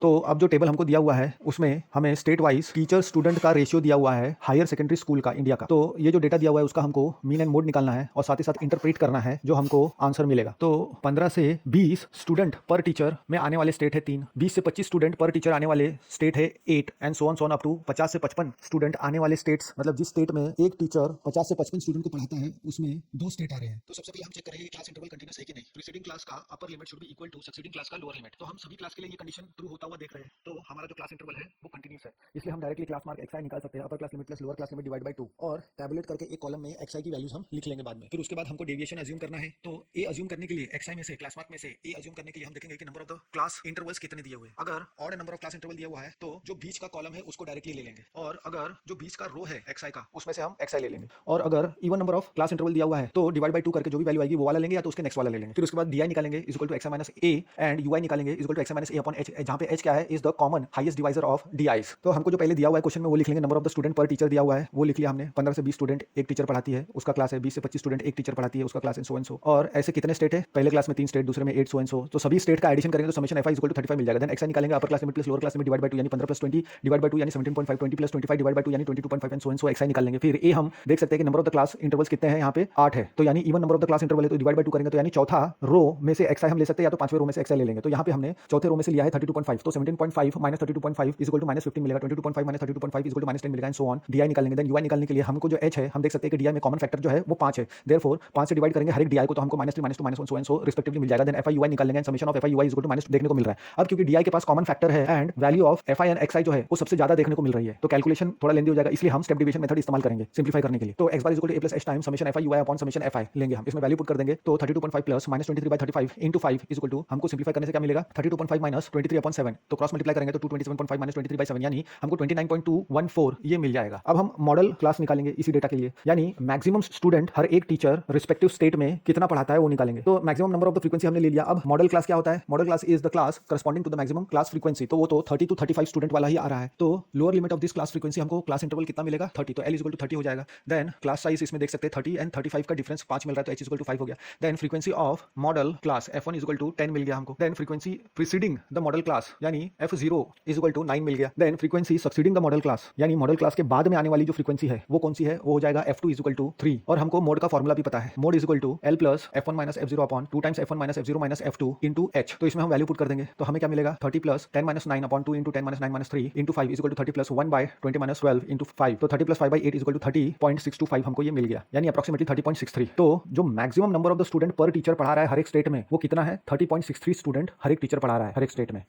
तो अब जो टेबल हमको दिया हुआ है उसमें हमें स्टेट वाइज टीचर स्टूडेंट का रेशियो दिया हुआ है हायर सेकेंडरी स्कूल का इंडिया का। तो ये जो डेटा दिया हुआ है उसका हमको मीन एंड मोड निकालना है और साथ ही साथ इंटरप्रेट करना है जो हमको आंसर मिलेगा। तो 15 से 20 स्टूडेंट पर टीचर में आने वाले स्टेट है 3, 20 से 25 स्टूडेंट पर टीचर आने वाले स्टेट है 8 and so on up to 50 से 55 स्टूडेंट आने वाले स्टेट्स, मतलब जिस स्टेट में एक टीचर 50 से 55 स्टूडेंट को पढ़ाता है उसमें 2 स्टेट आ रहे हैं। तो सबसे पहले हम चेक करेंगे क्लास इंटरवल कंटीन्यूअस है कि नहीं। प्रीसीडिंग क्लास का upper limit should be equal to succeeding class का लोअर लिमिट। तो हम सभी क्लास के लिए ये कंडीशन ट्रू होता हुआ देख रहे हैं। तो हमारा जो क्लास इंटरवल है वो कंटीन्यूअस है, इसलिए हम डायरेक्टली क्लास मार्क xi निकाल सकते हैं, अपर class limit plus lower class limit divide by 2, और टैबुलेट करके एक कॉलम में xi की वैल्यूज हम लिख लेंगे बाद में। फिर उसके बाद हमको डेविएशन अज्यूम करना है। तो ए अज्यूम करने के लिए xi में से क्लास मार्क में से ए अज्यूम करने के लिए हम देखेंगे कि number of the class intervals कितने दिए हुए हैं। अगर odd number of class interval दिया हुआ है तो जो बीच का कॉलम है उसको डायरेक्टली ले लेंगे, और अगर जो बीच का रो है xi का उसमें से हम xi ले लेंगे। और अगर even number of class interval दिया हुआ है तो डिवाइड बाय 2 करके जो भी वैल्यू आएगी वो वाला लेंगे या तो उसके नेक्स्ट वाला ले लेंगे। फिर उसके बाद di निकालेंगे is equal to xi minus a and ui निकालेंगे is equal to xi minus a upon h, जहां पे h क्या है is the common highest divisor of di's। तो हमको जो पहले दिया हुआ है क्वेश्चन में वो लिख लेंगे, नंबर ऑफ द स्टूडेंट पर टीचर दिया हुआ है वो लिख लिया हमने। 15 से 20 स्टूडेंट एक टीचर पढ़ाती है उसका क्लास है, 20 से 25 स्टूडेंट एक टीचर पढ़ाती है उसका क्लास है, सो एंड सो। और ऐसे कितने स्टेट है, पहले क्लास में 3 स्टेट, दूसरे में 8, सो एंड सो। तो सभी स्टेट का एडिशन करेंगे तो summation fi is equal to 35 मिल जाएगा। देन xi निकालेंगे upper class limit plus lower class limit divide by 2 यानी 15 प्लस 20 डिवाइड बाय 2 यानी 17.5, 20 प्लस 25 डिवाइड बाय 2 यानी 22.5 एंड सो xi निकाल लेंगे। फिर ए हम देख सकते हैं कि number of the class intervals कितने हैं, यहाँ पे 8 है, तो यानी even number of the class interval है तो डिवाइड बाय 2 करेंगे तो यानी चौथा रो में से xi हम ले सकते हैं या तो पांचवें रो में से xi ले लेंगे। तो यहाँ पे हमने चौथे रो में से लिया है 32.5, तो 17.5 minus 32.5 is equal to minus 15 मिलेगा, 22.5 minus 32.5 is equal to minus 10 मिलेगा एंड सो ऑन। di निकालेंगे। देन ui निकालने के लिए हमको जो h है हम देख सकते हैं कि di में कॉमन फैक्टर जो है वो 5 है, देयरफॉर 5 से डिवाइड करेंगे हर एक di को तो हमको -3 -2 -1 सो एंड सो रिस्पेक्टिवली मिल जाएगा। देन fi ui निकालेंगे and summation of fi ui is equal to minus देखने को मिल रहा है। अब क्योंकि di के पास कॉमन फैक्टर है and value of fi and xi जो है वो सबसे ज्यादा देखने को मिल रही है, तो कैलकुलेशन थोड़ा लेंदी हो जाएगा, इसलिए हम स्टेप डिवीजन मेथड इस्तेमाल करेंगे सिंप्लीफाई करने के लिए। तो x bar is equal to a plus h time summation fi ui upon summation fi लेंगे हम, इसमें वैल्यू पुट कर देंगे तो 32.5 plus minus 23/35 into 5 is equal to हमको सिंप्लीफाई करने से क्या मिलेगा 32.5 माइनस 23/7, तो क्रॉस मल्टीप्लाई करेंगे तो 227.5 माइनस 23/7 यानी हमको 29.214 ये मिल जाएगा। अब हम मॉडल क्लास निकालेंगे इसी डेटा के लिए, यानी मैक्सिमम स्टूडेंट हर एक टीचर रिस्पेक्टिव स्टेट में कितना पढ़ाता है वो निकालेंगे। तो maximum number of the frequency हमने ले लिया। अब मॉडल क्लास क्या होता है, modal class is the class corresponding to the maximum class frequency, तो वो तो 30 to 35 स्टूडेंट वाला ही आ रहा है। तो lower limit of this class frequency हमको क्लास इंटरवल कितना मिलेगा 30, तो l इज इक्वल टू 30 हो जाएगा। देन क्लास साइज इसमें देख सकते हैं 30 एंड 35 का डिफरेंस 5 मिल रहा है तो h इज इक्वल टू 5 हो गया। Then frequency of modal class f1 is equal to 10 मिल गया हमको। Then frequency preceding the modal class यानी f0 इज इक्वल टू 9 मिल गया। Then frequency succeeding the modal class यानी मॉडल क्लास के बाद में आने वाली जो फ्रीक्वेंसी है वो कौन सी है, वो हो जाएगा f2 इज इक्वल टू 3, और हमको मोड का फॉर्मूला भी पता है, mode is equal to l plus f1 minus f0 upon 2 times f1 minus f0 minus f2 into h। तो इसमें हम वैल्यू पुट कर देंगे तो हमें क्या मिलेगा 30 plus 10 minus 9 upon 2 into 10 minus 9 minus 3 into 5 is equal to 30 plus 1 by 20 minus 12 into 5, तो 30 plus 5 by 8 is equal to 30.625 हमको ये मिल गया, यानी अप्रोक्सीमेटली 30.63। तो जो maximum number of the student पर टीचर पढ़ा रहा है हर एक स्टेट में वो कितना है 30.63 स्टूडेंट हर एक टीचर पढ़ा रहा है हर एक स्टेट में।